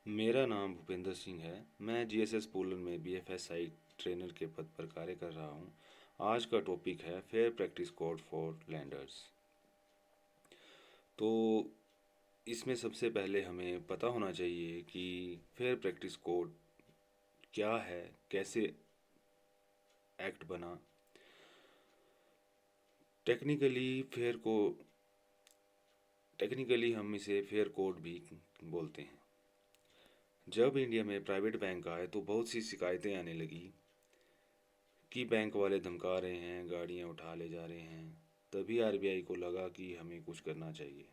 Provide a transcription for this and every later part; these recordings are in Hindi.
मेरा नाम भूपेंद्र सिंह है। मैं जीएसएस पोलन में बीएफएसआई ट्रेनर के पद पर कार्य कर रहा हूँ। आज का टॉपिक है fair practice code for landers. तो इसमें सबसे पहले हमें पता होना चाहिए कि फेयर प्रैक्टिस कोड क्या है, कैसे एक्ट बना। टेक्निकली फेयर को टेक्निकली हम इसे फेयर कोड भी बोलते हैं। जब इंडिया में प्राइवेट बैंक आए तो बहुत सी शिकायतें आने लगी कि बैंक वाले धमका रहे हैं, गाड़ियां उठा ले जा रहे हैं। तभी आरबीआई को लगा कि हमें कुछ करना चाहिए।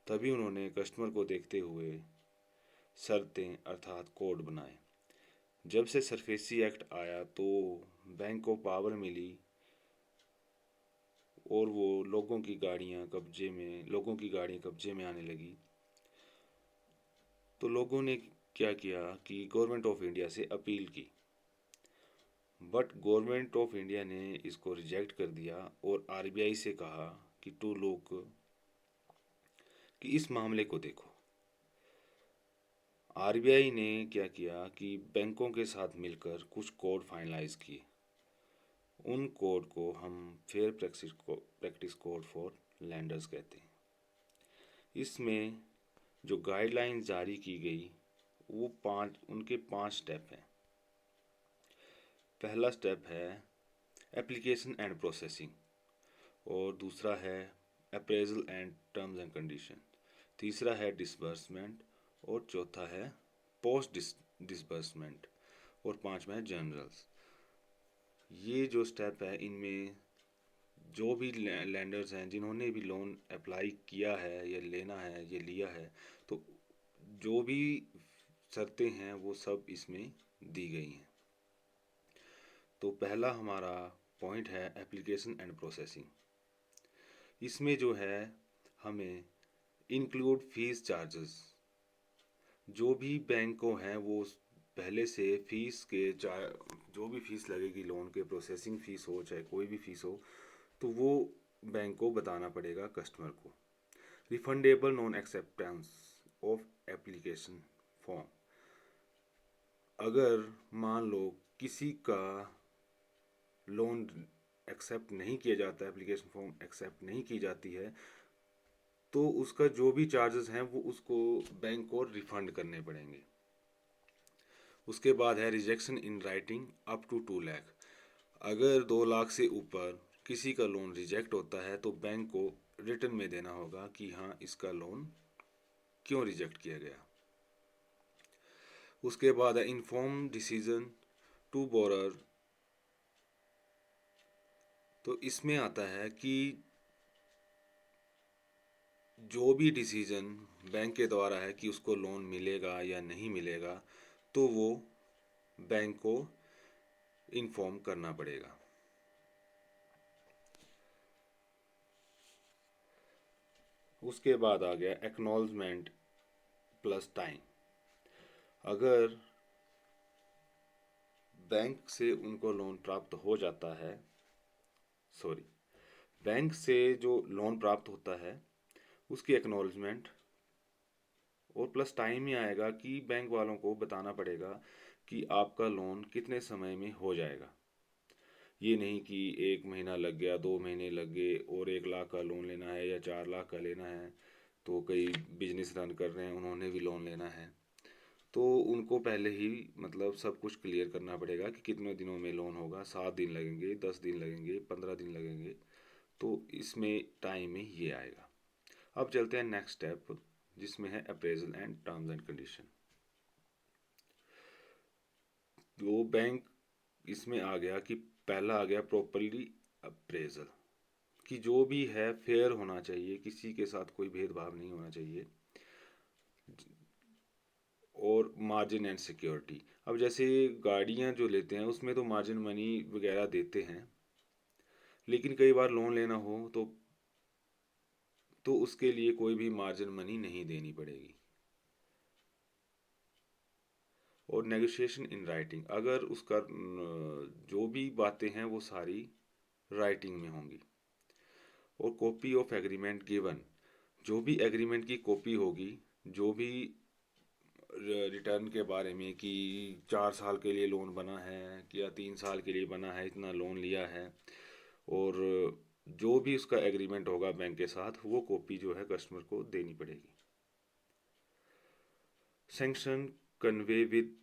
तभी उन्होंने कस्टमर को देखते हुए शर्तें अर्थात कोड बनाए। जब से सरफेसी एक्ट आया तो बैंक को पावर मिली और वो लोगों की गाड़ियां कब्जे में आने लगी। तो लोगों ने क्या किया कि गवर्नमेंट ऑफ इंडिया से अपील की, बट गवर्नमेंट ऑफ इंडिया ने इसको रिजेक्ट कर दिया और आरबीआई से कहा कि टू लोग कि इस मामले को देखो। आरबीआई ने क्या किया कि बैंकों के साथ मिलकर कुछ कोड फाइनलाइज किए। उन कोड को हम fair practice code for landers कहते हैं। इसमें जो गाइडलाइंस जारी की गई वो पांच स्टेप हैं। पहला स्टेप है एप्लीकेशन एंड प्रोसेसिंग, और दूसरा है appraisal and terms and condition, तीसरा है डिसबर्समेंट, और चौथा है पोस्ट डिसबर्समेंट, और पांचवा है जनरल्स। ये जो स्टेप है इनमें जो भी लैंडर्स हैं जिन्होंने भी लोन अप्लाई किया है या लेना है या लिया है, तो जो भी शर्तें हैं वो सब इसमें दी गई हैं। तो पहला हमारा पॉइंट है एप्लीकेशन एंड प्रोसेसिंग। इसमें जो है हमें इंक्लूड फीस चार्जेस, जो भी बैंक को हैं वो पहले से फीस के जो भी फीस लगेगी, लोन के प्रोसेसिंग फीस हो चाहे कोई भी फीस हो, तो वो बैंक को बताना पड़ेगा कस्टमर को। Refundable non acceptance of application form, अगर मान लो किसी का लोन एक्सेप्ट नहीं किया जाता, एप्लीकेशन फॉर्म एक्सेप्ट नहीं की जाती है, तो उसका जो भी चार्जेस हैं वो उसको बैंक को रिफंड करने पड़ेंगे। उसके बाद है rejection in writing up to 2 lakh. अगर 2 लाख से ऊपर किसी का लोन रिजेक्ट होता है तो बैंक को रिटर्न में देना होगा कि हाँ इसका लोन क्यों रिजेक्ट किया गया। उसके बाद है इन्फॉर्म डिसीजन टू बोरर। तो इसमें आता है कि जो भी डिसीजन बैंक के द्वारा है कि उसको लोन मिलेगा या नहीं मिलेगा, तो वो बैंक को इन्फॉर्म करना पड़ेगा। उसके बाद आ गया एक्नॉलेजमेंट प्लस टाइम। अगर बैंक से उनको लोन प्राप्त हो जाता है, सॉरी, बैंक से जो लोन प्राप्त होता है उसकी एक्नॉलेजमेंट और प्लस टाइम ही आएगा कि बैंक वालों को बताना पड़ेगा कि आपका लोन कितने समय में हो जाएगा। ये नहीं कि 1 महीना लग गया, 2 महीने लग गए, और 1 लाख का लोन लेना है या 4 लाख का लेना है। तो कई बिजनेस रन कर रहे हैं, उन्होंने भी लोन लेना है, तो उनको पहले ही मतलब सब कुछ क्लियर करना पड़ेगा कि कितने दिनों में लोन होगा। 7 दिन लगेंगे, 10 दिन लगेंगे, 15 दिन लगेंगे। तो इसमें टाइम में ये आएगा। अब चलते हैं नेक्स्ट स्टेप, जिसमें है appraisal and terms and condition. वो बैंक इसमें आ गया कि पहला आ गया प्रॉपरली अप्रेजल, कि जो भी है फेयर होना चाहिए, किसी के साथ कोई भेदभाव नहीं होना चाहिए। और मार्जिन एंड सिक्योरिटी, अब जैसे गाड़ियां जो लेते हैं उसमें तो मार्जिन मनी वगैरह देते हैं, लेकिन कई बार लोन लेना हो तो उसके लिए कोई भी मार्जिन मनी नहीं देनी पड़ेगी। और नेगोशिएशन इन राइटिंग, अगर उसका जो भी बातें हैं वो सारी राइटिंग में होंगी। और कॉपी ऑफ एग्रीमेंट गिवन, जो भी एग्रीमेंट की कॉपी होगी, जो भी रिटर्न के बारे में कि 4 साल के लिए लोन बना है या 3 साल के लिए बना है, इतना लोन लिया है, और जो भी उसका एग्रीमेंट होगा बैंक के साथ वो कॉपी जो है कस्टमर को देनी पड़ेगी। Sanction convey with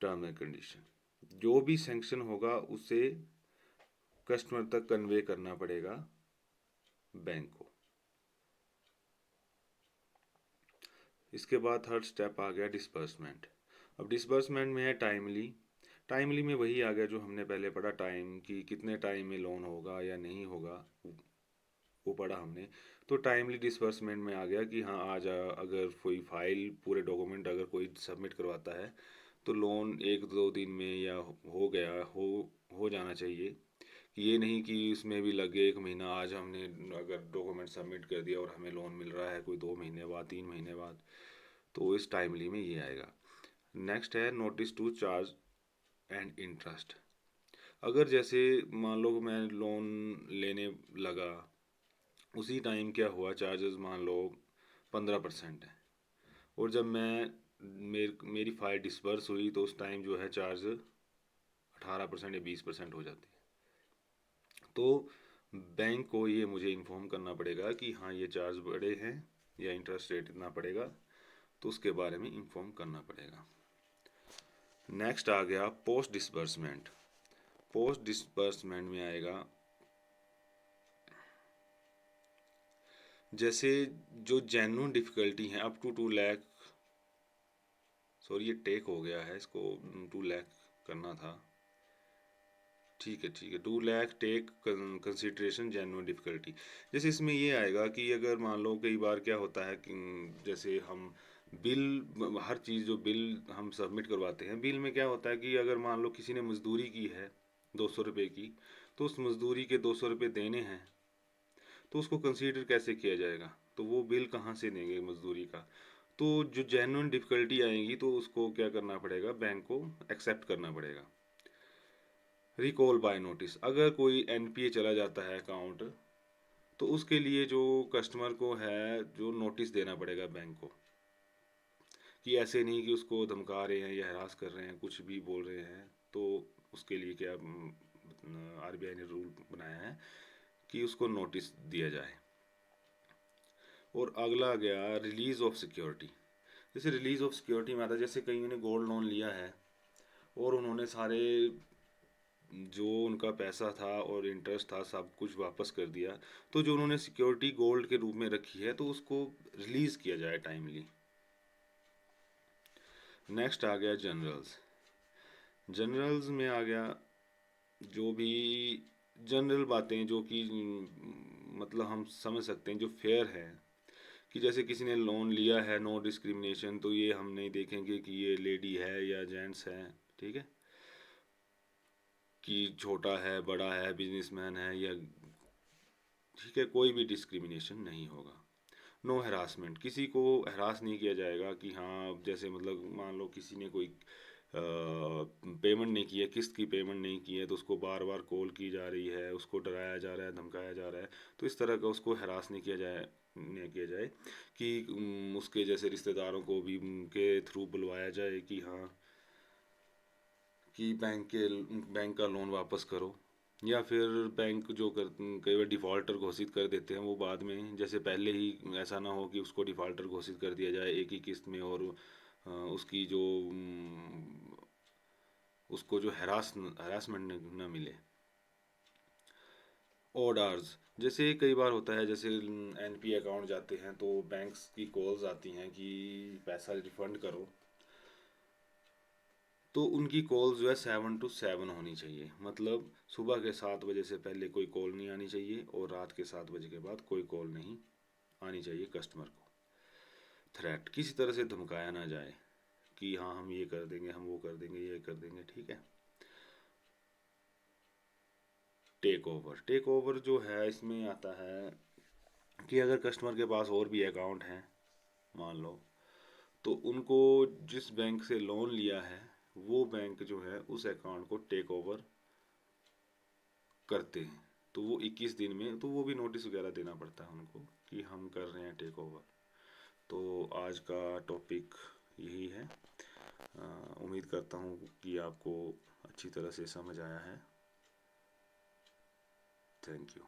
term and condition, जो भी सैंक्शन होगा उसे कस्टमर तक कन्वे करना पड़ेगा बैंक को। इसके बाद थर्ड स्टेप आ गया डिसबर्समेंट। अब डिसबर्समेंट में है टाइमली। टाइमली में वही आ गया जो हमने पहले पढ़ा, टाइम कि कितने टाइम में लोन होगा या नहीं होगा, वो पढ़ा हमने। तो टाइमली डिसबर्समेंट में आ गया कि हाँ आज अगर कोई फाइल पूरे डॉक्यूमेंट अगर कोई सबमिट करवाता है तो लोन 1-2 दिन में या हो जाना चाहिए। कि ये नहीं कि इसमें भी लगे 1 महीना, आज हमने अगर डॉक्यूमेंट सबमिट कर दिया और हमें लोन मिल रहा है कोई 2 महीने बाद 3 महीने बाद, तो इस टाइमली में ये आएगा। नेक्स्ट है notice to charge and interest. अगर जैसे मान लो मैं लोन लेने लगा, उसी टाइम क्या हुआ, चार्जेस मान लो 15% है, और जब मेरी फाइल डिसबर्स हुई तो उस टाइम जो है चार्ज 18% या 20% हो जाती है। तो बैंक को ये मुझे इन्फॉर्म करना पड़ेगा कि हाँ ये चार्ज बड़े हैं या इंटरेस्ट रेट इतना पड़ेगा, तो उसके बारे में इन्फॉर्म करना पड़ेगा। नेक्स्ट आ गया पोस्ट डिसबर्समेंट। पोस्ट डिसबर्समेंट में आएगा जैसे जो जेन्युइन डिफ़िकल्टी है अप टू 2 लाख, सॉरी ये टेक हो गया है, इसको 2 लाख करना था, ठीक है 2 lakh take consideration genuine difficulty. जैसे इसमें ये आएगा कि अगर मान लो कई बार क्या होता है कि जैसे हम बिल, हर चीज़ जो बिल हम सबमिट करवाते हैं, बिल में क्या होता है कि अगर मान लो किसी ने मजदूरी की है 200 रुपये की, तो उस मजदूरी के 200 रुपये देने हैं, तो उसको कंसीडर कैसे किया जाएगा, तो वो बिल कहाँ से देंगे मजदूरी का। तो जो जेन्युइन डिफ़िकल्टी आएगी तो उसको क्या करना पड़ेगा, बैंक को एक्सेप्ट करना पड़ेगा। रिकॉल बाय नोटिस, अगर कोई एनपीए चला जाता है अकाउंट, तो उसके लिए जो कस्टमर को है जो नोटिस देना पड़ेगा बैंक को, कि ऐसे नहीं कि उसको धमका रहे हैं या हरास कर रहे हैं, कुछ भी बोल रहे हैं। तो उसके लिए क्या आरबीआई ने रूल बनाया है कि उसको नोटिस दिया जाए। और अगला गया रिलीज ऑफ सिक्योरिटी। जैसे रिलीज ऑफ सिक्योरिटी में आता है, जैसे कईयों ने गोल्ड लोन लिया है और उन्होंने सारे जो उनका पैसा था और इंटरेस्ट था सब कुछ वापस कर दिया, तो जो उन्होंने सिक्योरिटी गोल्ड के रूप में रखी है तो उसको रिलीज किया जाए टाइमली। नेक्स्ट आ गया जनरल्स। जनरल्स में आ गया जो भी जनरल बातें जो कि मतलब हम समझ सकते हैं जो फेयर है, कि जैसे किसी ने लोन लिया है नो डिस्क्रिमिनेशन, तो ये हम नहीं देखेंगे कि ये लेडी है या जेंट्स है, ठीक है, कि छोटा है बड़ा है बिजनेसमैन है या, ठीक है, कोई भी डिस्क्रिमिनेशन नहीं होगा। नो हरासमेंट, किसी को हरास नहीं किया जाएगा कि हाँ जैसे मतलब मान लो किसी ने कोई पेमेंट नहीं की है, किस्त की पेमेंट नहीं की है, तो उसको बार बार कॉल की जा रही है, उसको डराया जा रहा है, धमकाया जा रहा है, तो इस तरह का उसको हरास नहीं किया जाए कि उसके जैसे रिश्तेदारों को भी उनके थ्रू बुलवाया जाए कि हाँ कि बैंक का लोन वापस करो, या फिर बैंक जो कर कई बार डिफ़ॉल्टर घोषित कर देते हैं वो बाद में, जैसे पहले ही ऐसा ना हो कि उसको डिफ़ॉल्टर घोषित कर दिया जाए एक ही किस्त में, और उसकी जो उसको जो हरासमेंट न मिले। ऑर्डर्स, जैसे कई बार होता है जैसे एनपी अकाउंट जाते हैं तो बैंक्स की कॉल्स आती हैं कि पैसा रिफंड करो, तो उनकी कॉल जो है 7 to 7 होनी चाहिए, मतलब सुबह के 7 बजे से पहले कोई कॉल नहीं आनी चाहिए और रात के 7 बजे के बाद कोई कॉल नहीं आनी चाहिए कस्टमर को। थ्रेट, किसी तरह से धमकाया ना जाए कि हाँ हम ये कर देंगे, हम वो कर देंगे, ये कर देंगे, ठीक है। टेक ओवर जो है इसमें आता है कि अगर कस्टमर के पास और भी अकाउंट हैं मान लो, तो उनको जिस बैंक से लोन लिया है वो बैंक जो है उस अकाउंट को टेक ओवर करते हैं, तो वो 21 दिन में, तो वो भी नोटिस वगैरह देना पड़ता है उनको कि हम कर रहे हैं टेक ओवर। तो आज का टॉपिक यही उम्मीद करता हूँ कि आपको अच्छी तरह से समझ आया है। Thank you.